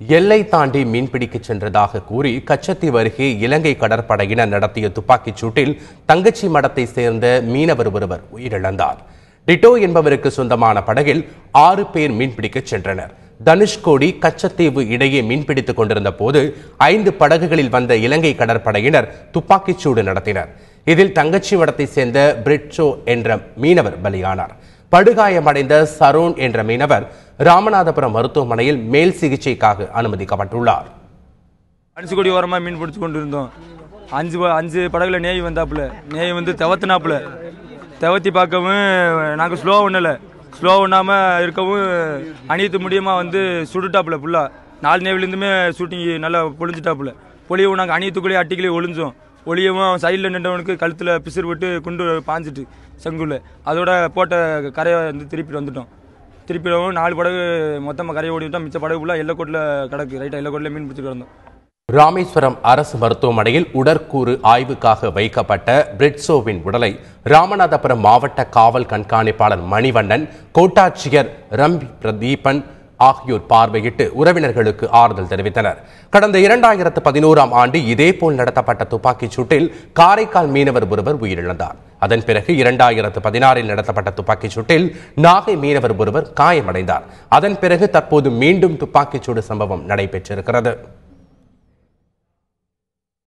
எல்லை தாண்டி மீன்பிடிக்க சென்றதாக கூறி கச்சத்தீவு அருகே இலங்கை கடற்படையினர் நடத்திய துப்பாக்கிச் சூட்டில் தங்கச்சி மடத்தை சேர்ந்த மீனவர் ஒருவர் உயிரிழந்தார். டிட்டோ என்பவருக்கு சொந்தமான படகில் 6 பேர் மீன்பிடிக்க சென்றனர். தனுஷ்கோடி கச்சத்தீவு இடையே மீன்பிடித்துக் கொண்டிருந்த போது 5 படகுகளில் வந்த இலங்கை கடற்படையினர் துப்பாக்கிச் சூடு நடத்தினர். இதில் தங்கச்சி மடத்தை சேர்ந்த பிரிட்சோ என்ற மீனவர் பலியானார். படுகாயமடைந்த சரோன் என்ற மீனவர் ராமநாதபுரம் மருத்துவமனையில் மேல் சிகிச்சைக்காக அனுமதிக்கப்பட்டுள்ளார். தனுஷ்கோடி ஓரமா மீன் பிடிச்சு கொண்டு இருந்தோம். அஞ்சு படகுல நேய் வந்தாப்புல, நேய் வந்து தவத்தினாப்புல, தவத்தி பார்க்கவும் நாங்கள் ஸ்லோ பண்ணாம இருக்கவும் அணியத்து முடியுமா வந்து சுட்டுட்டாப்புல. ஃபுல்லா 4 நேவிலேருந்துமே ஷூட்டிங் நல்லா பொழிஞ்சிட்டாப்புல. பொழியவும் நாங்கள் அணியத்துக்குள்ளேயே அட்டிக்கிலே ஒளிஞ்சோம். ஒளியவும் சைடில் நின்றவனுக்கு கழுத்தில் பிசிறு விட்டு குண்டு பாஞ்சிட்டு செங்குள்ள அதோட போட்ட கரையை வந்து திருப்பி வந்துட்டோம். திருப்பிடவும் 4 படகு மொத்தமாக கரையை ஓடிவிட்டோம். மிச்ச படகு ஃபுல்லாக எல்லக்கோட்டில் கிடக்கு. ரைட்டாக எல்லக்கோட்டில் மீன் பிடிச்சிட்டு வந்தோம். ராமேஸ்வரம் அரசு மருத்துவமனையில் உடற்கூறு ஆய்வுக்காக வைக்கப்பட்ட பிரிட்சோவின் உடலை ராமநாதபுரம் மாவட்ட காவல் கண்காணிப்பாளர் மணிவண்ணன், கோட்டாட்சியர் ரம்பி பிரதீபன் ஆகியோர் பார்வையிட்டு உறவினர்களுக்கு ஆறுதல் தெரிவித்தனர். கடந்த 2011ஆம் ஆண்டு இதேபோல் நடத்தப்பட்ட துப்பாக்கிச் சூட்டில் காரைக்கால் மீனவர் ஒருவர் உயிரிழந்தார். அதன் பிறகு 2016இல் நடத்தப்பட்ட துப்பாக்கிச் சூட்டில் நாகை மீனவர் ஒருவர் காயமடைந்தார். அதன் பிறகு தற்போது மீண்டும் துப்பாக்கிச் சூடு சம்பவம் நடைபெற்றிருக்கிறது.